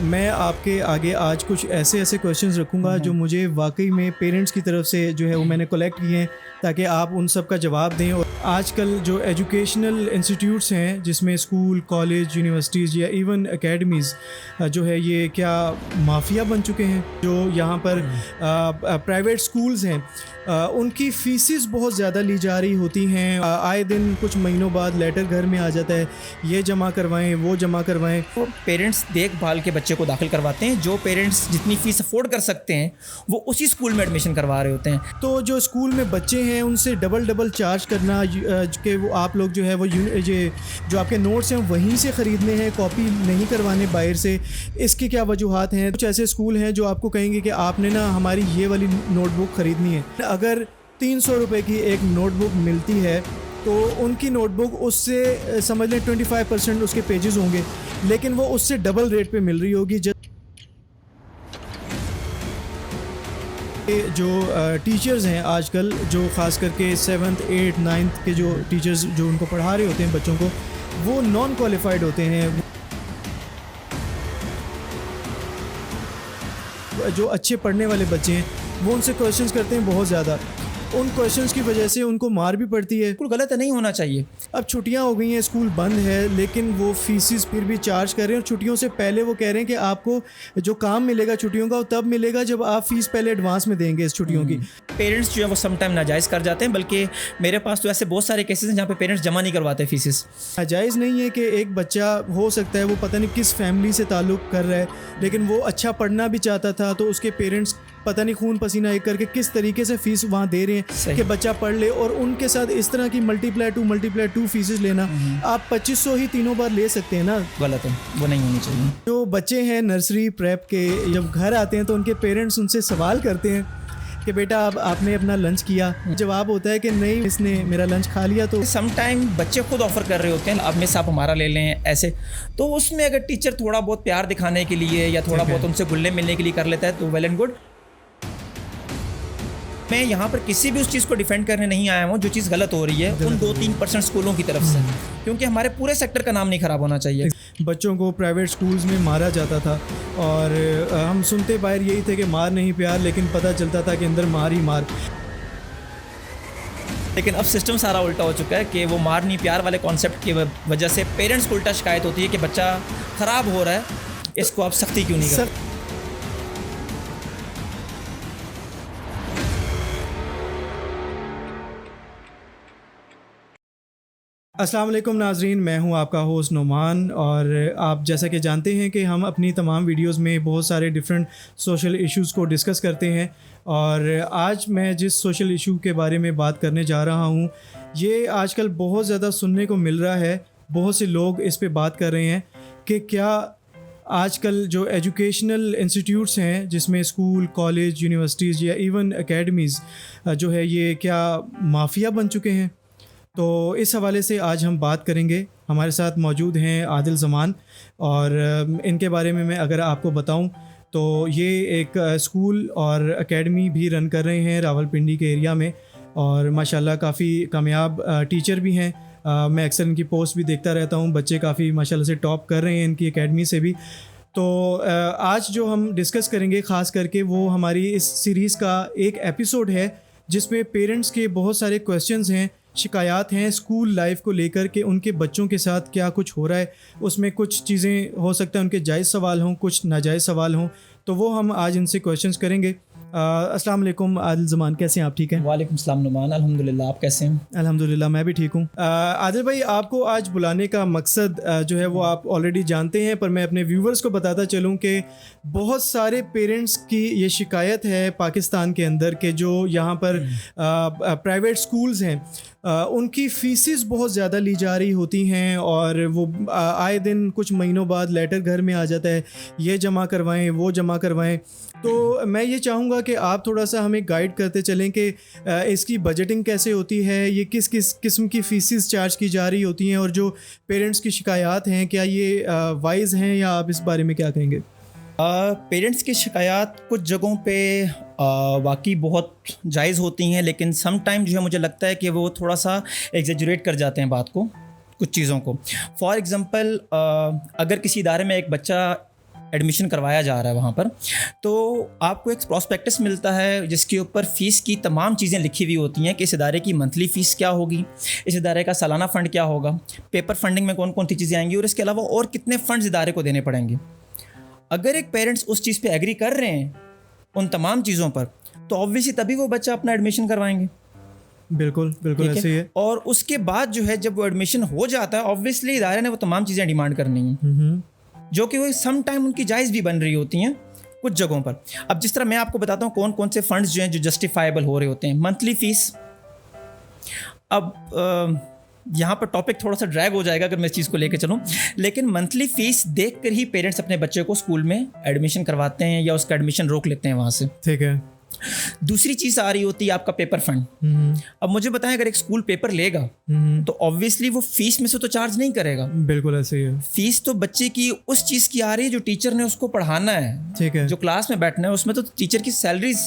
मैं आपके आगे आज कुछ ऐसे क्वेश्चंस रखूंगा जो मुझे वाकई में पेरेंट्स की तरफ से जो है वो मैंने कलेक्ट किए हैं ताकि आप उन सब का जवाब दें। और आजकल जो एजुकेशनल इंस्टीट्यूट्स हैं जिसमें स्कूल, कॉलेज, यूनिवर्सिटीज़ या इवन एकेडमीज़ जो है ये क्या माफिया बन चुके हैं। जो यहाँ पर प्राइवेट स्कूल्स हैं उनकी फ़ीसेस बहुत ज़्यादा ली जा रही होती हैं। आए दिन कुछ महीनों बाद लेटर घर में आ जाता है, ये जमा करवाएं, वो जमा करवाएं। तो पेरेंट्स देखभाल के बच्चे को दाखिल करवाते हैं। जो पेरेंट्स जितनी फ़ीस अफोर्ड कर सकते हैं वो उसी स्कूल में एडमिशन करवा रहे होते हैं। तो जो स्कूल में बच्चे हैं उनसे डबल चार्ज करना कि वो आप लोग जो है वो ये जो आपके नोट्स हैं वहीं से ख़रीदने हैं, कॉपी नहीं करवाने बाहर से, इसकी क्या वजूहात हैं। कुछ ऐसे स्कूल हैं जो आपको कहेंगे कि आपने ना हमारी ये वाली नोटबुक ख़रीदनी है। अगर 300 रुपये की एक नोटबुक मिलती है तो उनकी नोटबुक उससे समझ लें 25% उसके पेजेस होंगे, लेकिन वो उससे डबल रेट पे मिल रही होगी। जो टीचर्स हैं आजकल, जो ख़ास करके 7th 8th 9th के जो टीचर्स जो उनको पढ़ा रहे होते हैं बच्चों को, वो नॉन क्वालिफाइड होते हैं। जो अच्छे पढ़ने वाले बच्चे हैं वो उनसे क्वेश्चंस करते हैं बहुत ज़्यादा, उन क्वेश्चंस की वजह से उनको मार भी पड़ती है। बिल्कुल गलत है, नहीं होना चाहिए। अब छुट्टियां हो गई हैं, स्कूल बंद है, लेकिन वो फीसिस फिर भी चार्ज कर रहे हैं। और छुट्टियों से पहले वो कह रहे हैं कि आपको जो काम मिलेगा छुट्टियों का वो तब मिलेगा जब आप फ़ीस पहले एडवांस में देंगे इस छुट्टियों की। पेरेंट्स जो है वो सम टाइम नाजायज़ कर जाते हैं, बल्कि मेरे पास तो ऐसे बहुत सारे केसेस हैं जहाँ पे पेरेंट्स जमा नहीं करवाते फीसेस। नाजायज़ नहीं है कि एक बच्चा हो सकता है वो पता नहीं किस फैमिली से ताल्लुक़ कर रहा है, लेकिन वो अच्छा पढ़ना भी चाहता था, तो उसके पेरेंट्स पता नहीं खून पसीना एक करके किस तरीके से फ़ीस वहाँ दे रहे हैं कि बच्चा पढ़ ले। और उनके साथ इस तरह की मल्टीप्लाई टू फीसेस लेना, आप 2500 ही तीनों बार ले सकते हैं ना। गलत है, वो नहीं होनी चाहिए। जो बच्चे हैं नर्सरी प्रेप के, जब घर आते हैं तो उनके पेरेंट्स उनसे सवाल करते हैं कि बेटा अब आपने अपना लंच किया। जवाब होता है कि नहीं, इसने मेरा लंच खा लिया। तो सम टाइम बच्चे खुद ऑफर कर रहे होते हैं, अब मिस आप हमारा ले लें ऐसे, तो उसमें अगर टीचर थोड़ा बहुत प्यार दिखाने के लिए या थोड़ा बहुत उनसे घुलने मिलने के लिए कर लेता है तो वेल एंड गुड। मैं यहाँ पर किसी भी उस चीज़ को डिफेंड करने नहीं आया हूँ जो चीज़ गलत हो रही है उन 2-3% स्कूलों की तरफ से, क्योंकि हमारे पूरे सेक्टर का नाम नहीं ख़राब होना चाहिए। बच्चों को प्राइवेट स्कूल्स में मारा जाता था और हम सुनते बाहर यही थे कि मार नहीं प्यार, लेकिन पता चलता था कि अंदर मार ही मार। लेकिन अब सिस्टम सारा उल्टा हो चुका है कि वो मार नहीं प्यार वाले कॉन्सेप्ट की वजह से पेरेंट्स को उल्टा शिकायत होती है कि बच्चा ख़राब हो रहा है, इसको आप सख्ती क्यों नहीं करते। अस्सलाम वालेकुम नाजरीन, मैं हूं आपका होस्ट नोमान। और आप जैसा कि जानते हैं कि हम अपनी तमाम वीडियोस में बहुत सारे डिफरेंट सोशल इश्यूज़ को डिस्कस करते हैं। और आज मैं जिस सोशल इशू के बारे में बात करने जा रहा हूं, ये आजकल बहुत ज़्यादा सुनने को मिल रहा है। बहुत से लोग इस पे बात कर रहे हैं कि क्या आजकल जो एजुकेशनल इंस्टीट्यूट्स हैं जिसमें स्कूल, कॉलेज, यूनिवर्सिटीज़ या इवन एकेडमीज़ जो है ये क्या माफिया बन चुके हैं। तो इस हवाले से आज हम बात करेंगे। हमारे साथ मौजूद हैं आदिल ज़मान, और इनके बारे में मैं अगर आपको बताऊं तो ये एक स्कूल और एकेडमी भी रन कर रहे हैं रावलपिंडी के एरिया में, और माशाल्लाह काफ़ी कामयाब टीचर भी हैं। मैं अक्सर इनकी पोस्ट भी देखता रहता हूं, बच्चे काफ़ी माशाल्लाह से टॉप कर रहे हैं इनकी एकेडमी से भी। तो आज जो हम डिस्कस करेंगे ख़ास करके वो हमारी इस सीरीज़ का एक एपिसोड है जिसमें पेरेंट्स के बहुत सारे क्वेश्चंस हैं, शिकायत हैं स्कूल लाइफ को लेकर के, उनके बच्चों के साथ क्या कुछ हो रहा है। उसमें कुछ चीज़ें हो सकता है उनके जायज़ सवाल हों, कुछ नाजायज़ सवाल हों, तो वो हम आज इनसे क्वेश्चंस करेंगे। अस्सलाम वालेकुम आदिल ज़मान, कैसे हैं आप? ठीक हैं? वालेकुम सलाम नुमान, अल्हम्दुलिल्लाह, आप कैसे हैं? अल्हम्दुलिल्लाह, मैं भी ठीक हूँ। आदिल भाई, आपको आज बुलाने का मकसद जो है वो आप ऑलरेडी जानते हैं, पर मैं अपने व्यूवर्स को बताता चलूँ कि बहुत सारे पेरेंट्स की ये शिकायत है पाकिस्तान के अंदर कि जो यहाँ पर प्राइवेट स्कूल्स हैं उनकी फ़ीसेस बहुत ज़्यादा ली जा रही होती हैं, और वो आए दिन कुछ महीनों बाद लेटर घर में आ जाता है, ये जमा करवाएं, वो जमा करवाएं। तो मैं ये चाहूँगा कि आप थोड़ा सा हमें गाइड करते चलें कि इसकी बजटिंग कैसे होती है, ये किस किस किस्म की फ़ीसेस चार्ज की जा रही होती हैं, और जो पेरेंट्स की शिकायत हैं क्या ये वाइज़ हैं, या आप इस बारे में क्या कहेंगे? पेरेंट्स की शिकायत कुछ जगहों पे वाकई बहुत जायज़ होती हैं, लेकिन सम टाइम जो है मुझे लगता है कि वो थोड़ा सा एग्जेजरेट कर जाते हैं बात को, कुछ चीज़ों को। फॉर एग्ज़ाम्पल, अगर किसी इदारे में एक बच्चा एडमिशन करवाया जा रहा है वहाँ पर, तो आपको एक प्रॉस्पेक्टस मिलता है जिसके ऊपर फ़ीस की तमाम चीज़ें लिखी हुई होती हैं कि इस इदारे की मंथली फ़ीस क्या होगी, इस इदारे का सालाना फ़ंड क्या होगा, पेपर फंडिंग में कौन कौन सी चीज़ें आएंगी और इसके अलावा और कितने फ़ंड्स इदारे को देने पड़ेंगे। अगर एक पेरेंट्स उस चीज़ पे एग्री कर रहे हैं उन तमाम चीज़ों पर, तो ऑब्वियसली तभी वो बच्चा अपना एडमिशन करवाएंगे। बिल्कुल बिल्कुल ऐसे ही है। और उसके बाद जो है जब वो एडमिशन हो जाता है, ऑब्वियसली इदारे ने वो तमाम चीज़ें डिमांड करनी है, जो कि वो सम टाइम उनकी जायज़ भी बन रही होती हैं कुछ जगहों पर। अब जिस तरह मैं आपको बताता हूँ कौन कौन से फंड्स जो हैं जो जस्टिफाइबल हो रहे होते हैं। मंथली फ़ीस, अब यहाँ पर टॉपिक थोड़ा सा ड्रैग हो जाएगा अगर मैं इस चीज़ को लेकर चलूँ, लेकिन मंथली फ़ीस देख कर ही पेरेंट्स अपने बच्चे को स्कूल में एडमिशन करवाते हैं या उसका एडमिशन रोक लेते हैं वहाँ से। ठीक है। दूसरी चीज़ आ रही होती है आपका पेपर फंड। अब मुझे बताएं, अगर एक स्कूल पेपर लेगा तो ऑब्वियसली वो फीस में से तो चार्ज नहीं करेगा। बिल्कुल ऐसे ही है। फीस तो बच्चे की उस चीज़ की आ रही है जो टीचर ने उसको पढ़ाना है। ठीक है। जो क्लास में बैठना है उसमें तो टीचर की सैलरीज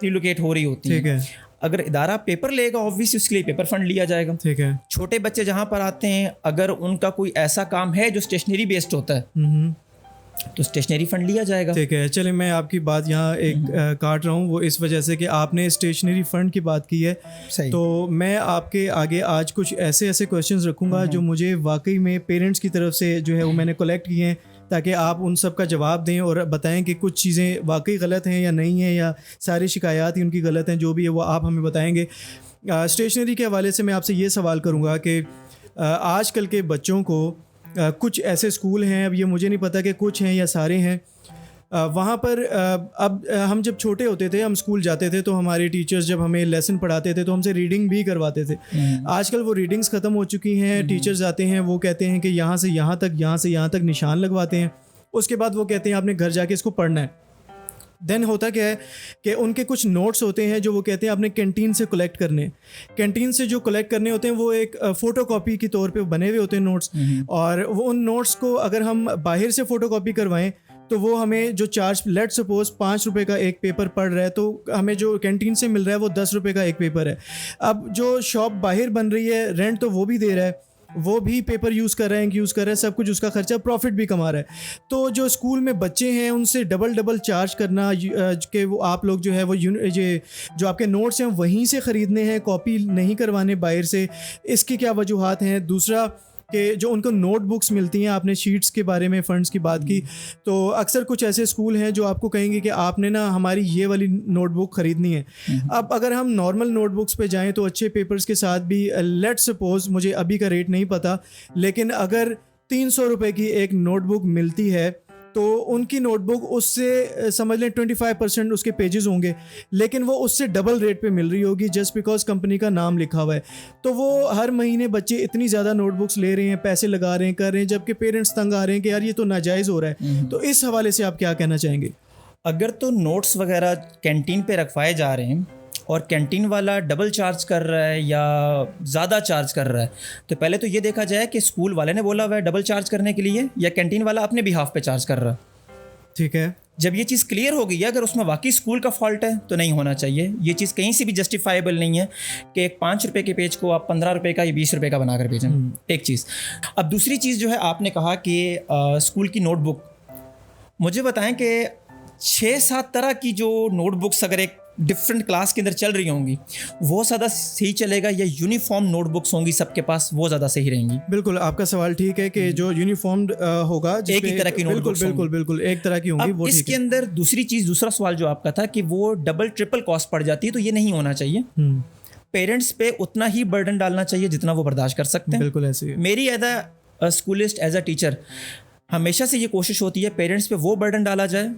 रिलोकेट हो रही होती है। ठीक है। अगर इदारा पेपर लेगा ऑब्वियसली उसके लिए पेपर फंड लिया जाएगा। ठीक है। छोटे बच्चे जहाँ पर आते हैं, अगर उनका कोई ऐसा काम है जो स्टेशनरी बेस्ड होता है तो स्टेशनरी फंड लिया जाएगा। ठीक है। चलिए मैं आपकी बात यहाँ एक काट रहा हूँ, वो इस वजह से कि आपने स्टेशनरी फंड की बात की है। सही। तो मैं आपके आगे आज कुछ ऐसे क्वेश्चंस रखूँगा जो मुझे वाकई में पेरेंट्स की तरफ से जो है वो मैंने कलेक्ट किए हैं, ताकि आप उन सब का जवाब दें और बताएं कि कुछ चीज़ें वाकई गलत हैं या नहीं हैं, या सारी शिकायत ही उनकी गलत हैं। जो भी है वो आप हमें बताएंगे। स्टेशनरी के हवाले से मैं आपसे ये सवाल करूँगा कि आजकल के बच्चों को कुछ ऐसे स्कूल हैं, अब ये मुझे नहीं पता कि कुछ हैं या सारे हैं, वहाँ पर अब हम जब छोटे होते थे, हम स्कूल जाते थे तो हमारे टीचर्स जब हमें लेसन पढ़ाते थे तो हमसे रीडिंग भी करवाते थे। आजकल वो रीडिंग्स ख़त्म हो चुकी हैं। टीचर्स आते हैं, वो कहते हैं कि यहाँ से यहाँ तक, यहाँ से यहाँ तक निशान लगवाते हैं। उसके बाद वो कहते हैं आपने घर जाके इसको पढ़ना है। देन होता क्या है कि उनके कुछ नोट्स होते हैं जो वो कहते हैं आपने कैंटीन से कलेक्ट करने। कैंटीन से जो कलेक्ट करने होते हैं वो एक फ़ोटोकॉपी के तौर पे बने हुए होते हैं नोट्स, और वो उन नोट्स को अगर हम बाहर से फ़ोटोकॉपी करवाएं तो वो हमें जो चार्ज, लेट सपोज 5 रुपये का एक पेपर पड़ रहा है, तो हमें जो कैंटीन से मिल रहा है वो 10 रुपये का एक पेपर है। अब जो शॉप बाहर बन रही है, रेंट तो वो भी दे रहा है, वो भी पेपर यूज़ कर रहे हैं, सब कुछ उसका खर्चा, प्रॉफिट भी कमा रहा है। तो जो स्कूल में बच्चे हैं उनसे डबल चार्ज करना कि वो आप लोग जो है वो ये जो आपके नोट्स हैं वहीं से ख़रीदने हैं, कॉपी नहीं करवाने बाहर से, इसकी क्या वजूहात हैं? दूसरा कि जो उनको नोटबुक्स मिलती हैं, आपने शीट्स के बारे में, फ़ंड्स की बात की, तो अक्सर कुछ ऐसे स्कूल हैं जो आपको कहेंगे कि आपने ना हमारी ये वाली नोटबुक ख़रीदनी है। अब अगर हम नॉर्मल नोटबुक्स पे जाएं तो अच्छे पेपर्स के साथ भी, लेट सपोज, मुझे अभी का रेट नहीं पता, लेकिन अगर 300 रुपये की एक नोटबुक मिलती है तो उनकी नोटबुक उससे समझ लें 25% उसके पेजेस होंगे, लेकिन वो उससे डबल रेट पे मिल रही होगी जस्ट बिकॉज कंपनी का नाम लिखा हुआ है। तो वो हर महीने बच्चे इतनी ज़्यादा नोटबुक्स ले रहे हैं, पैसे लगा रहे हैं, कर रहे हैं, जबकि पेरेंट्स तंग आ रहे हैं कि यार ये तो नाजायज़ हो रहा है। तो इस हवाले से आप क्या कहना चाहेंगे? अगर तो नोट्स वगैरह कैंटीन पे रखवाए जा रहे हैं और कैंटीन वाला डबल चार्ज कर रहा है या ज़्यादा चार्ज कर रहा है, तो पहले तो ये देखा जाए कि स्कूल वाले ने बोला हुआ है डबल चार्ज करने के लिए या कैंटीन वाला अपने बिहाफ पे चार्ज कर रहा है। ठीक है। जब ये चीज़ क्लियर हो गई है, अगर उसमें वाकई स्कूल का फॉल्ट है तो नहीं होना चाहिए। ये चीज़ कहीं से भी जस्टिफाइबल नहीं है कि एक 5 रुपये के पेज को आप 15 रुपये का या 20 रुपये का बनाकर भेजें। एक चीज़। अब दूसरी चीज़ जो है, आपने कहा कि स्कूल की नोटबुक, मुझे बताएं कि 6-7 तरह की जो नोटबुक्स अगर एक डिफरेंट क्लास के अंदर चल रही होंगी वो ज़्यादा सही चलेगा, या यूनिफॉर्म नोटबुक्स होंगी सबके पास वो ज़्यादा सही रहेंगी? बिल्कुल, आपका सवाल ठीक है कि जो यूनिफॉर्म होगा, एक ही तरह की नोटबुक्स, बिल्कुल एक तरह की होंगी, वो ठीक है। इसके अंदर दूसरी चीज़, दूसरा सवाल जो आपका था कि वो डबल ट्रिपल कॉस्ट पड़ जाती है, तो ये नहीं होना चाहिए। पेरेंट्स पे उतना ही बर्डन डालना चाहिए जितना वो बर्दाश्त कर सकते हैं। बिल्कुल ऐसे ही। मेरी as a schoolist, as a teacher, हमेशा से ये कोशिश होती है पेरेंट्स पे वो बर्डन डाला जाए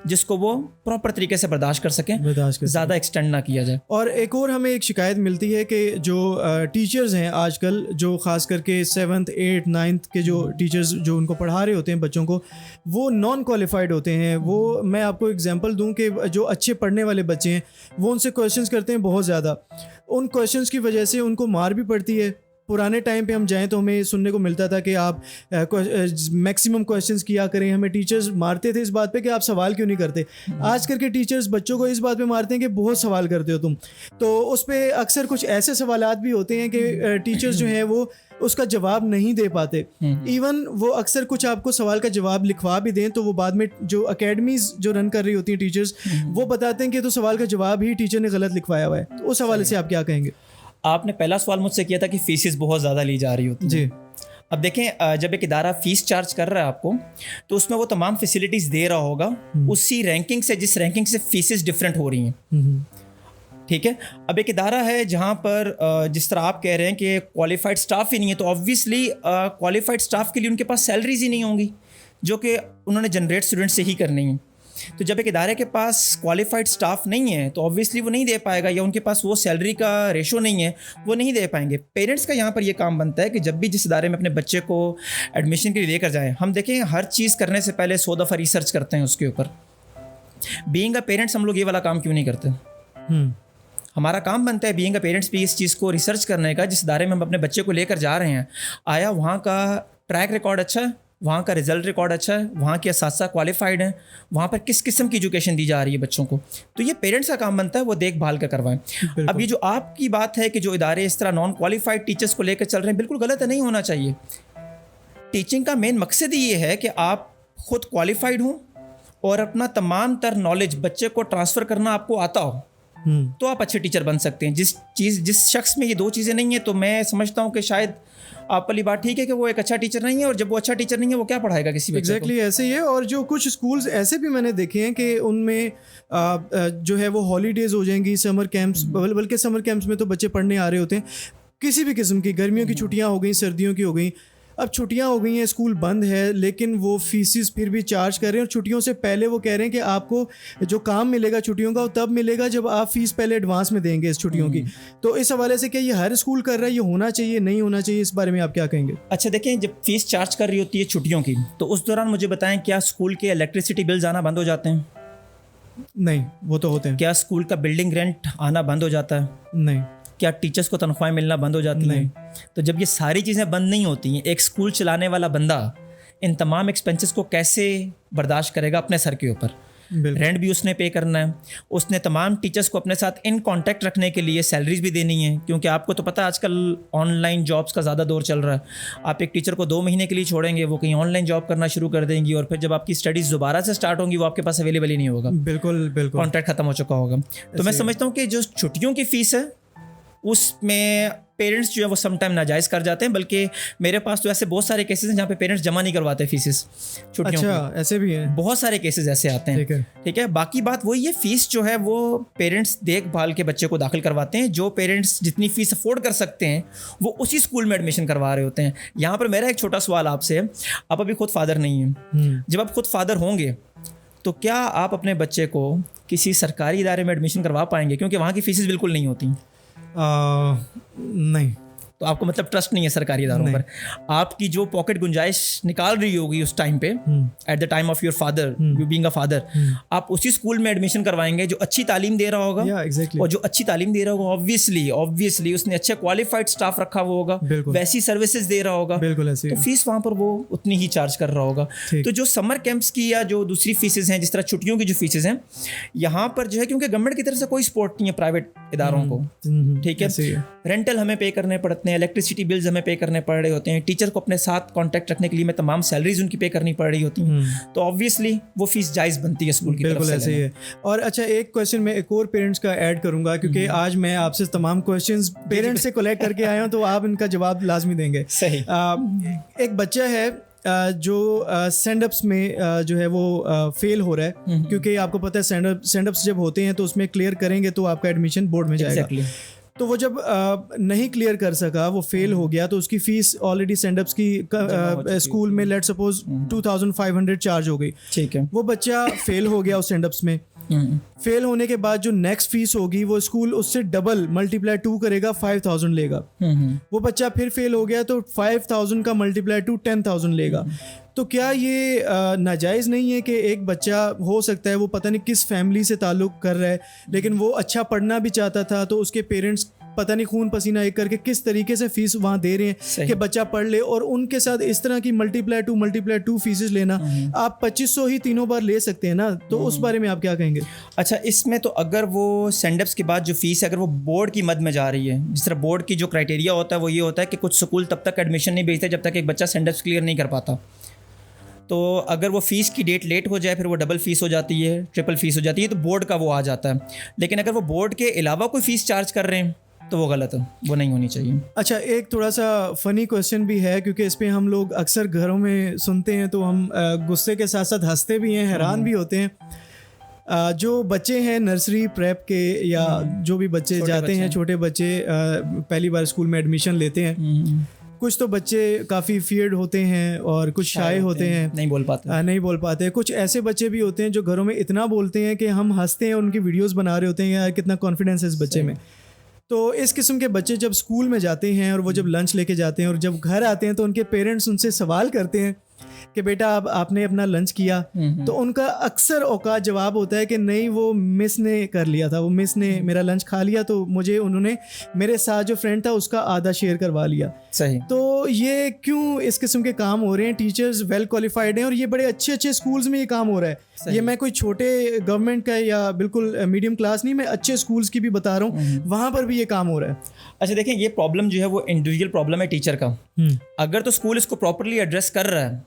जिसको वो प्रॉपर तरीके से बर्दाश्त कर सकें, ज़्यादा एक्सटेंड ना किया जाए। और एक और हमें एक शिकायत मिलती है कि जो टीचर्स हैं आजकल, जो ख़ास करके 7th 8th 9th के जो टीचर्स जो उनको पढ़ा रहे होते हैं बच्चों को, वो नॉन क्वालिफाइड होते हैं। वो, मैं आपको एग्जांपल दूं कि जो अच्छे पढ़ने वाले बच्चे हैं वो उनसे क्वेश्चंस करते हैं बहुत ज़्यादा, उन क्वेश्चंस की वजह से उनको मार भी पड़ती है पुराने टाइम पे हम जाएं तो हमें सुनने को मिलता था कि आप मैक्सिमम क्वेश्चंस किया करें, हमें टीचर्स मारते थे इस बात पे कि आप सवाल क्यों नहीं करते। आजकल के टीचर्स बच्चों को इस बात पे मारते हैं कि बहुत सवाल करते हो तुम। तो उस पर अक्सर कुछ ऐसे सवालात भी होते हैं कि टीचर्स जो हैं वो उसका जवाब नहीं दे पाते। इवन वो अक्सर कुछ आपको सवाल का जवाब लिखवा भी दें तो वो बाद में जो अकेडमीज जो रन कर रही होती हैं टीचर्स, वो बताते हैं कि तो सवाल का जवाब ही टीचर ने गलत लिखवाया हुआ है। तो उस हवाले से आप क्या कहेंगे? आपने पहला सवाल मुझसे किया था कि फीसिस बहुत ज़्यादा ली जा रही होती है जी। अब देखें, जब एक इदारा फीस चार्ज कर रहा है आपको, तो उसमें वो तमाम फैसिलिटीज़ दे रहा होगा उसी रैंकिंग से जिस रैंकिंग से फीसिस डिफरेंट हो रही हैं। ठीक है। अब एक इदारा है जहाँ पर जिस तरह आप कह रहे हैं कि क्वालिफाइड स्टाफ ही नहीं है, तो ऑब्वियसली क्वालिफाइड स्टाफ के लिए उनके पास सैलरीज ही नहीं होंगी जो कि उन्होंने जनरेट स्टूडेंट से ही करनी है। तो जब एक इदारे के पास क्वालिफाइड स्टाफ नहीं है तो ऑब्वियसली वो नहीं दे पाएगा, या उनके पास वो सैलरी का रेशो नहीं है, वो नहीं दे पाएंगे। पेरेंट्स का यहाँ पर ये काम बनता है कि जब भी जिस इदारे में अपने बच्चे को एडमिशन के लिए लेकर जाएँ, हम देखें हर चीज़ करने से पहले 100 दफ़ा रिसर्च करते हैं उसके ऊपर। बीइंग अ पेरेंट्स हम लोग ये वाला काम क्यों नहीं करते? हमारा काम बनता है बीइंग अ पेरेंट्स भी इस चीज़ को रिसर्च करने का, जिस इदारे में हम अपने बच्चे को लेकर जा रहे हैं, आया वहाँ का ट्रैक रिकॉर्ड अच्छा है, वहाँ का रिजल्ट रिकॉर्ड अच्छा है, वहाँ के असातिज़ा क्वालिफाइड हैं, वहाँ पर किस किस्म की एजुकेशन दी जा रही है बच्चों को। तो ये पेरेंट्स का काम बनता है वो देखभाल का करवाएं। अब ये जो आपकी बात है कि जो इदारे इस तरह नॉन क्वालिफाइड टीचर्स को लेकर चल रहे हैं, बिल्कुल गलत है, नहीं होना चाहिए। टीचिंग का मेन मकसद ही ये है कि आप खुद क्वालिफाइड हों और अपना तमाम तर नॉलेज बच्चे को ट्रांसफ़र करना आपको आता हो, तो आप अच्छे टीचर बन सकते हैं। जिस शख्स में ये दो चीज़ें नहीं है, तो मैं समझता हूँ कि शायद आप वाली बात ठीक है कि वो एक अच्छा टीचर नहीं है, और जब वो अच्छा टीचर नहीं है वो क्या पढ़ाएगा किसी बच्चे को। एग्जैक्टली ऐसे ही है। और जो कुछ स्कूल्स ऐसे भी मैंने देखे हैं कि उनमें जो है वो हॉलीडेज हो जाएंगी, समर कैंप्स, बल्कि समर कैंप्स में तो बच्चे पढ़ने आ रहे होते हैं किसी भी किस्म की। गर्मियों की छुट्टियां हो गई, सर्दियों की हो गई, अब छुट्टियां हो गई हैं, स्कूल बंद है, लेकिन वो फीसिस फिर भी चार्ज कर रहे हैं। और छुट्टियों से पहले वो कह रहे हैं कि आपको जो काम मिलेगा छुट्टियों का वो तब मिलेगा जब आप फीस पहले एडवांस में देंगे इस छुट्टियों की। तो इस हवाले से क्या ये हर स्कूल कर रहा है, ये होना चाहिए, नहीं होना चाहिए, इस बारे में आप क्या कहेंगे? अच्छा देखें, जब फीस चार्ज कर रही होती है छुट्टियों की, तो उस दौरान मुझे बताएं, क्या स्कूल के इलेक्ट्रिसिटी बिल्स आना बंद हो जाते हैं? नहीं, वो तो होते हैं। क्या स्कूल का बिल्डिंग रेंट आना बंद हो जाता है? नहीं। क्या टीचर्स को तनख्वाहें मिलना बंद हो जाती हैं? तो जब ये सारी चीज़ें बंद नहीं होती हैं, एक स्कूल चलाने वाला बंदा इन तमाम एक्सपेंसेस को कैसे बर्दाश्त करेगा अपने सर के ऊपर? रेंट भी उसने पे करना है, उसने तमाम टीचर्स को अपने साथ इन कांटेक्ट रखने के लिए सैलरीज भी देनी है, क्योंकि आपको तो पता है आजकल ऑनलाइन जॉब्स का ज़्यादा दौर चल रहा है। आप एक टीचर को 2 महीने के लिए छोड़ेंगे, वो कहीं ऑनलाइन जॉब करना शुरू कर देंगी, और फिर जब आपकी स्टडीज़ दोबारा से स्टार्ट होंगी वो आपके पास अवेलेबल ही नहीं होगा। बिल्कुल बिल्कुल, कॉन्ट्रैक्ट खत्म हो चुका होगा। तो मैं समझता हूँ कि जो छुट्टियों की फ़ीस है उसमें पेरेंट्स जो है वो समटाइम नाजायज़ कर जाते हैं, बल्कि मेरे पास तो ऐसे बहुत सारे केसेस हैं जहाँ पे पेरेंट्स जमा नहीं करवाते फीसेस छुट्टियों की। अच्छा, ऐसे भी हैं, बहुत सारे केसेस ऐसे आते हैं। ठीक है। बाकी बात वही है, फीस जो है वो पेरेंट्स देखभाल के बच्चे को दाखिल करवाते हैं। जो पेरेंट्स जितनी फीस अफोर्ड कर सकते हैं वो उसी स्कूल में एडमिशन करवा रहे होते हैं। यहाँ पर मेरा एक छोटा सवाल आपसे है, आप अभी खुद फादर नहीं हैं, जब आप खुद फादर होंगे तो क्या आप अपने बच्चे को किसी सरकारी इदारे में एडमिशन करवा पाएंगे? क्योंकि वहाँ की फीसेस बिल्कुल नहीं होती। नहीं। तो आपको मतलब ट्रस्ट नहीं है सरकारी इदारों पर। आपकी जो पॉकेट गुंजाइश निकाल रही होगी उस टाइम पे, at the time of your father, you being a father, आप उसी स्कूल में एडमिशन करवाएंगे जो अच्छी तालीम दे रहा होगा। exactly. और जो अच्छी तालीम दे रहा होगा ऑब्वियसली उसने अच्छे क्वालिफाइड स्टाफ रखा हुआ होगा, वैसी सर्विसेज दे रहा होगा, तो फीस वहाँ पर वो उतनी ही चार्ज कर रहा होगा। तो जो समर कैंप्स की या जो दूसरी फीसेज हैं, जिस तरह छुट्टियों की जो फीसेज हैं, यहाँ पर जो है क्योंकि गवर्नमेंट की तरफ से कोई सपोर्ट नहीं है प्राइवेट इदारों को, ठीक है, रेंटल हमें पे करने पड़ते हैं, इलेक्ट्रिसिटी बिल्स हमें पे करने पड़ रहे होते हैं, टीचर को अपने साथ कांटेक्ट रखने के लिए मैं तमाम सैलरीज उनकी पे करनी पड़ रही होती हैं, तो ऑब्वियसली वो फीस जायज़ बनती है स्कूल की तरफ से। ऐसे ही है। और अच्छा, एक क्वेश्चन मैं एक और पेरेंट्स का ऐड करूंगा, क्योंकि आज मैं आपसे तमाम क्वेश्चंस पेरेंट्स से कलेक्ट करके आया हूं, तो आप इनका जवाब लाजमी देंगे। सही। एक बच्चा है जो स्टैंड-अप्स में जो है वो फेल हो रहा है, क्योंकि आपको पता है स्टैंड-अप्स जब होते हैं तो उसमें क्लियर करेंगे तो आपका एडमिशन बोर्ड में जाएगा। तो वो जब नहीं क्लियर कर सका, वो फेल हो गया, तो उसकी फीस ऑलरेडी स्टैंड-अप्स की स्कूल में लेट सपोज 2500 चार्ज हो गई। ठीक है। वो बच्चा फेल हो गया उस स्टैंड-अप्स में। फेल होने के बाद जो नेक्स्ट फीस होगी वो स्कूल उससे डबल मल्टीप्लाई 2 करेगा, 5000 लेगा। वो बच्चा फिर फेल हो गया तो 5000 का मल्टीप्लाई 2 10,000 लेगा। तो क्या ये नाजायज़ नहीं है कि एक बच्चा हो सकता है वो पता नहीं किस फैमिली से ताल्लुक़ कर रहा है, लेकिन वो अच्छा पढ़ना भी चाहता था, तो उसके पेरेंट्स पता नहीं खून पसीना एक करके किस तरीके से फीस वहाँ दे रहे हैं कि बच्चा पढ़ ले, और उनके साथ इस तरह की मल्टीप्लाई टू फीसेस लेना, आप 2500 ही तीनों बार ले सकते हैं ना, तो उस बारे में आप क्या कहेंगे? अच्छा, इसमें तो अगर वो सेंडअप्स के बाद जो फीस है अगर वो बोर्ड की मद में जा रही है, जिस तरह बोर्ड की जो क्राइटेरिया होता है वो ये होता है कि कुछ स्कूल तब तक एडमिशन नहीं भेजते जब तक एक बच्चा सेंडअप्स क्लियर नहीं कर पाता। तो अगर वो फ़ीस की डेट लेट हो जाए फिर वो डबल फ़ीस हो जाती है, ट्रिपल फ़ीस हो जाती है, तो बोर्ड का वो आ जाता है। लेकिन अगर वो बोर्ड के अलावा कोई फ़ीस चार्ज कर रहे हैं तो वो गलत है, वो नहीं होनी चाहिए। अच्छा, एक थोड़ा सा फ़नी क्वेश्चन भी है, क्योंकि इस पे हम लोग अक्सर घरों में सुनते हैं तो हम गुस्से के साथ साथ हंसते भी हैं, हैरान भी होते हैं। जो बच्चे हैं नर्सरी प्रेप के या जो भी बच्चे जाते हैं, छोटे बच्चे पहली बार स्कूल में एडमिशन लेते हैं, कुछ तो बच्चे काफ़ी फियर्ड होते हैं और कुछ शाय होते हैं, नहीं बोल पाते। कुछ ऐसे बच्चे भी होते हैं जो घरों में इतना बोलते हैं कि हम हंसते हैं, उनकी वीडियोस बना रहे होते हैं, यार कितना कॉन्फिडेंस है इस बच्चे में। तो इस किस्म के बच्चे जब स्कूल में जाते हैं और वो जब लंच लेके जाते हैं और जब घर आते हैं तो उनके पेरेंट्स उनसे सवाल करते हैं कि बेटा अब आपने अपना लंच किया, तो उनका अक्सर औकात जवाब होता है कि नहीं, वो मिस ने कर लिया था, वो मिस ने मेरा लंच खा लिया, तो मुझे उन्होंने मेरे साथ जो फ्रेंड था उसका आधा शेयर करवा लिया। सही। तो ये क्यों इस किस्म के काम हो रहे हैं? टीचर्स वेल क्वालिफाइड हैं और ये बड़े अच्छे अच्छे स्कूल्स में ये काम हो रहा है। ये मैं कोई छोटे गवर्नमेंट का या बिल्कुल मीडियम क्लास नहीं, मैं अच्छे स्कूल्स की भी बता रहा हूँ, वहाँ पर भी ये काम हो रहा है। अच्छा देखें, ये प्रॉब्लम जो है वो इंडिविजुअल प्रॉब्लम है टीचर का। अगर तो स्कूल इसको प्रॉपरली एड्रेस कर रहा है,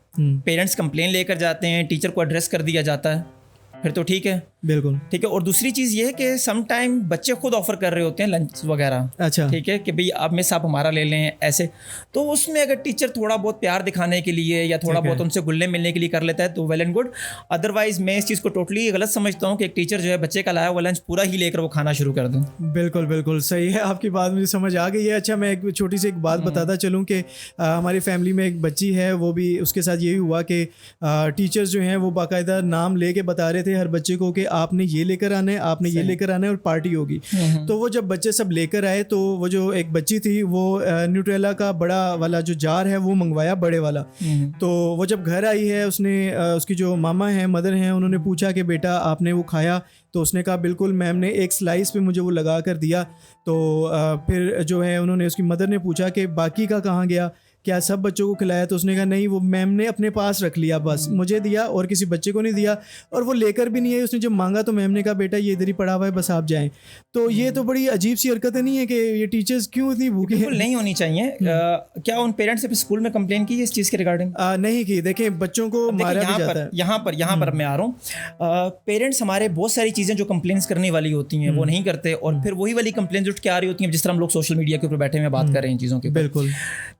पेरेंट्स कंप्लेन लेकर जाते हैं, टीचर को एड्रेस कर दिया जाता है, फिर तो ठीक है, बिल्कुल ठीक है। और दूसरी चीज़ ये है कि सम टाइम बच्चे खुद ऑफर कर रहे होते हैं लंच वगैरह, अच्छा ठीक है, कि भाई आप मिस आप हमारा ले लें ऐसे। तो उसमें अगर टीचर थोड़ा बहुत प्यार दिखाने के लिए या थोड़ा बहुत उनसे घुलने मिलने के लिए कर लेता है तो वेल एंड गुड। अदरवाइज मैं इस चीज़ को टोटली गलत समझता हूँ कि एक टीचर जो है बच्चे का लाया हुआ लंच पूरा ही लेकर वो खाना शुरू कर दें। बिल्कुल बिल्कुल सही है, आपकी बात मुझे समझ आ गई है। अच्छा, मैं एक छोटी सी एक बात बताता चलूँ कि हमारी फैमिली में एक बच्ची है, वो भी उसके साथ यही हुआ कि टीचर्स जो हैं वो बाकायदा नाम लेके बता रहे थे हर बच्चे को कि आपने ये लेकर आना है, आपने ये लेकर आना है और पार्टी होगी। तो वो जब बच्चे सब लेकर आए तो वो जो एक बच्ची थी वो न्यूट्रेला का बड़ा वाला जो जार है वो मंगवाया, बड़े वाला। तो वो जब घर आई है उसने उसकी जो मामा हैं, मदर हैं, उन्होंने पूछा कि बेटा आपने वो खाया? तो उसने कहा बिल्कुल मैम ने एक स्लाइस पे मुझे वो लगा कर दिया। तो फिर जो है उन्होंने, उसकी मदर ने पूछा कि बाकी का कहाँ गया, क्या सब बच्चों को खिलाया? तो उसने कहा नहीं, वो मैम ने अपने पास रख लिया, बस मुझे दिया और किसी बच्चे को नहीं दिया, और वो लेकर भी नहीं है। उसने जब मांगा तो मैम ने कहा बेटा ये इधर ही पड़ा हुआ है, बस आप जाएं। तो ये तो बड़ी अजीब सी हरकत नहीं है कि ये टीचर्स क्यों इतनी भूखे हैं? नहीं होनी चाहिए। क्या उन पेरेंट्स से स्कूल में कंप्लेन की इस चीज़ के रिगार्डिंग? नहीं की। देखें, बच्चों को मारा भी जाता है। यहाँ पर मैं आ रहा हूँ, पेरेंट्स हमारे बहुत सारी चीज़ें जो कंप्लेंट्स करने वाली होती हैं वो नहीं करते, और फिर वही वाली कंप्लेंट्स उठ के आ रही होती हैं। जिस तरह हम लोग सोशल मीडिया के ऊपर बैठे हुए बात कर रहे हैं इन चीज़ों के, बिल्कुल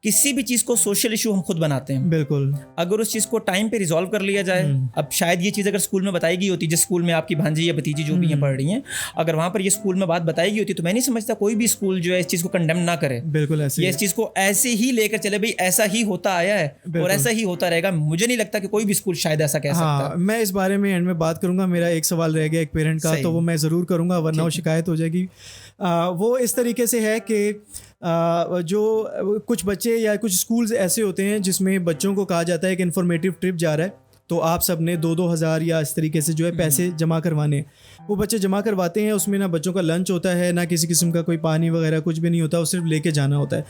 किसी भी चीज़ को सोशल इशू हम खुद बनाते हैं। बिल्कुल, अगर उस चीज़ को टाइम पे रिजॉल्व कर लिया जाए, अब शायद ये चीज़ अगर स्कूल में बताई गई होती, जिस स्कूल में आपकी भांजी या भतीजी जो भी हैं पढ़ रही हैं, अगर वहाँ पर ये स्कूल में बात बताई गई होती तो मैं नहीं समझता कोई भी स्कूल जो है इस चीज़ को कंडेम ना करे। बिल्कुल ऐसे ये इस चीज़ को ऐसे ही लेकर चले, भाई ऐसा ही होता आया है और ऐसा ही होता रहेगा। मुझे नहीं लगता कि कोई भी स्कूल शायद ऐसा कह सकता है। मैं इस बारे में एंड में बात करूंगा। मेरा एक सवाल रह गया एक पेरेंट का, तो वो मैं ज़रूर करूंगा वरना वो शिकायत हो जाएगी। वो इस तरीके से है कि जो कुछ बच्चे या कुछ स्कूल्स ऐसे होते हैं जिसमें बच्चों को कहा जाता है कि इन्फॉर्मेटिव ट्रिप जा रहा है, तो आप सब ने 2-2 हज़ार या इस तरीके से जो है पैसे जमा करवाने। वो बच्चे जमा करवाते हैं, उसमें ना बच्चों का लंच होता है, ना किसी किस्म का कोई पानी वगैरह कुछ भी नहीं होता, वो सिर्फ लेके जाना होता है।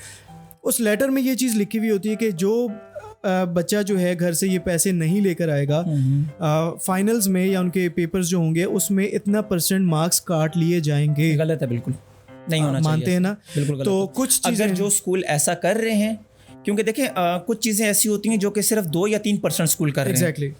उस लेटर में ये चीज़ लिखी हुई होती है कि जो बच्चा जो है घर से ये पैसे नहीं लेकर आएगा, फाइनल्स में या उनके पेपर्स जो होंगे उसमें इतना % मार्क्स काट लिए जाएंगे। गलत है, बिल्कुल नहीं होना चाहिए। मानते हैं ना? बिल्कुल। तो कुछ चीज़ें अगर जो स्कूल ऐसा कर रहे हैं, क्योंकि देखें कुछ चीज़ें ऐसी होती हैं जो कि सिर्फ 2 या 3% स्कूल कर रहे हैं। एग्जैक्टली,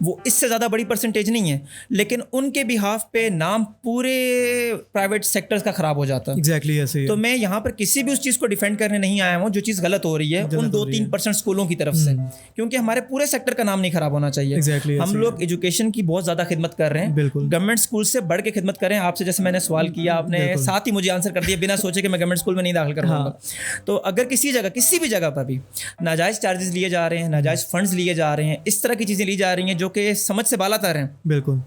वो इससे ज़्यादा बड़ी परसेंटेज नहीं है, लेकिन उनके बिहाफ पे नाम पूरे प्राइवेट सेक्टर्स का ख़राब हो जाता है। एग्जैक्टली ऐसे ही है। तो मैं यहाँ पर किसी भी उस चीज़ को डिफेंड करने नहीं आया हूँ जो चीज़ गलत हो रही है उन 2-3% स्कूलों की तरफ से, क्योंकि हमारे पूरे सेक्टर का नाम नहीं खराब होना चाहिए। Exactly, हम लोग एजुकेशन की बहुत ज़्यादा खिदमत कर रहे हैं, बिल्कुल। गवर्नमेंट स्कूल से बढ़ के खिदमत कर रहे हैं। आपसे जैसे मैंने सवाल किया, आपने साथ ही मुझे आंसर कर दिया बिना सोचे कि मैं गवर्नमेंट स्कूल में नहीं दाखिल करवाऊंगा। तो अगर किसी जगह, किसी भी जगह पर भी नाजायज़ चार्जेस लिए जा रहे हैं, नाजायज़ फंड्स लिए जा रहे हैं, इस तरह की चीज़ें ली जा रही हैं जो कि समझ से बालातर हैं, बिल्कुल,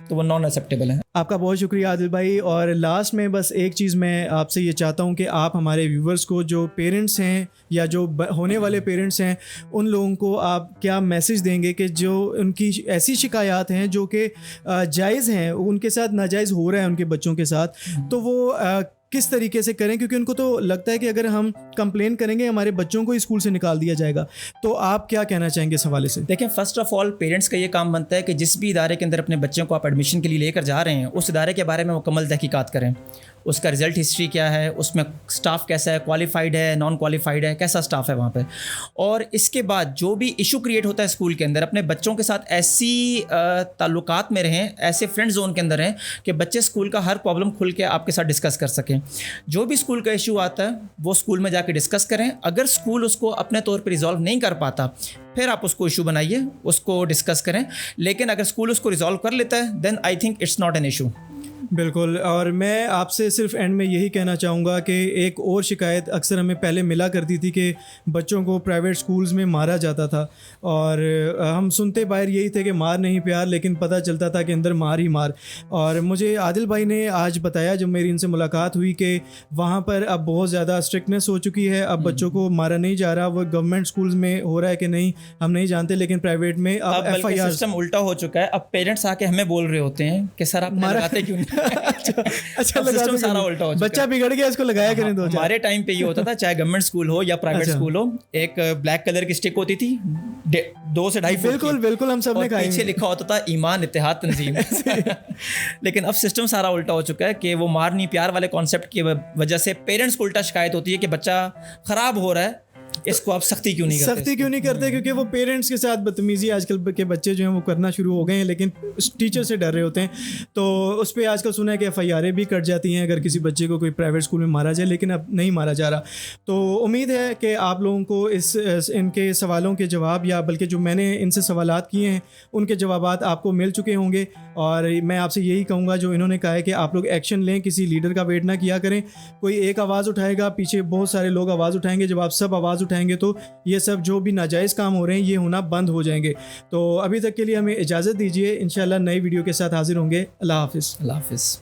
तो वो नॉन एक्सेप्टेबल है। आपका बहुत शुक्रिया आदिल भाई। और लास्ट में बस एक चीज़ मैं आपसे ये चाहता हूँ कि आप हमारे व्यूवर्स को, जो पेरेंट्स हैं या जो होने वाले पेरेंट्स हैं, उन लोगों को आप क्या मैसेज देंगे कि जो उनकी ऐसी शिकायत हैं जो कि जायज़ हैं, उनके साथ नाजायज़ हो रहा है उनके बच्चों के साथ, तो वो किस तरीके से करें, क्योंकि उनको तो लगता है कि अगर हम कंप्लेन करेंगे हमारे बच्चों को ही स्कूल से निकाल दिया जाएगा। तो आप क्या कहना चाहेंगे इस हवाले से? देखिए, फर्स्ट ऑफ ऑल पेरेंट्स का ये काम बनता है कि जिस भी इदारे के अंदर अपने बच्चों को आप एडमिशन के लिए लेकर जा रहे हैं, उस इदारे के बारे में मुकम्मल तहकीकात करें। उसका रिज़ल्ट हिस्ट्री क्या है, उसमें स्टाफ कैसा है, क्वालिफाइड है, नॉन क्वालिफाइड है, कैसा स्टाफ है वहाँ पे। और इसके बाद जो भी इशू क्रिएट होता है स्कूल के अंदर, अपने बच्चों के साथ ऐसी ताल्लुकात में रहें, ऐसे फ्रेंड जोन के अंदर रहें कि बच्चे स्कूल का हर प्रॉब्लम खुल के आपके साथ डिस्कस कर सकें। जो भी स्कूल का इशू आता है वो स्कूल में जाके डिस्कस करें। अगर स्कूल उसको अपने तौर पर रिजॉल्व नहीं कर पाता, फिर आप उसको इशू बनाइए, उसको डिस्कस करें। लेकिन अगर स्कूल उसको रिजॉल्व कर लेता है, then I think it's not an issue. बिल्कुल। और मैं आपसे सिर्फ एंड में यही कहना चाहूँगा कि एक और शिकायत अक्सर हमें पहले मिला करती थी कि बच्चों को प्राइवेट स्कूल्स में मारा जाता था, और हम सुनते बाहर यही थे कि मार नहीं प्यार, लेकिन पता चलता था कि अंदर मार ही मार। और मुझे आदिल भाई ने आज बताया जब मेरी इनसे मुलाकात हुई कि वहाँ पर अब बहुत ज़्यादा स्ट्रिक्टनेस हो चुकी है, अब बच्चों को मारा नहीं जा रहा। वो गवर्नमेंट स्कूल्स में हो रहा है कि नहीं हम नहीं जानते, लेकिन प्राइवेट में अब FIR सिस्टम उल्टा हो चुका है। अब पेरेंट्स आके हमें बोल रहे होते हैं कि सर आप लगाते क्यों नहीं? अच्छा सिस्टम सारा उल्टा हो चुका है। बच्चा बिगड़ गया, इसको लगाया करें। दो हमारे टाइम पे ये होता था, चाहे गवर्नमेंट स्कूल हो या प्राइवेट स्कूल हो, एक ब्लैक कलर की स्टिक होती थी 2 से 2.5 फुट। बिल्कुल बिल्कुल, हम सब ने खाई। पीछे लिखा होता था ईमान इत्तेहाद तंजीम। लेकिन अब सिस्टम सारा उल्टा हो चुका है कि वो मार नहीं प्यार वाले कॉन्सेप्ट की वजह से पेरेंट्स को उल्टा शिकायत होती है कि बच्चा खराब हो रहा है, इसको आप सख्ती क्यों नहीं करते? क्योंकि वो पेरेंट्स के साथ बदतमीजी आजकल के बच्चे जो हैं वो करना शुरू हो गए हैं, लेकिन टीचर से डर रहे होते हैं। तो उस पर आजकल सुना है कि FIR भी कट जाती हैं अगर किसी बच्चे को कोई प्राइवेट स्कूल में मारा जाए, लेकिन अब नहीं मारा जा रहा। तो उम्मीद है कि आप लोगों को इनके सवालों के जवाब, या बल्कि जो मैंने इनसे सवालात किए हैं उनके जवाबात आपको मिल चुके होंगे। और मैं आपसे यही कहूँगा, जो इन्होंने कहा है कि आप लोग एक्शन लें, किसी लीडर का वेट ना किया करें। कोई एक आवाज़ उठाएगा, पीछे बहुत सारे लोग आवाज़ उठाएंगे। जब आप सब आवाज़ उठाएंगे तो ये सब जो भी नाजायज़ काम हो रहे हैं ये होना बंद हो जाएंगे। तो अभी तक के लिए हमें इजाज़त दीजिए, इंशाल्लाह नई वीडियो के साथ हाजिर होंगे। अल्लाह हाफ़िज़। अल्लाह हाफ़िज़।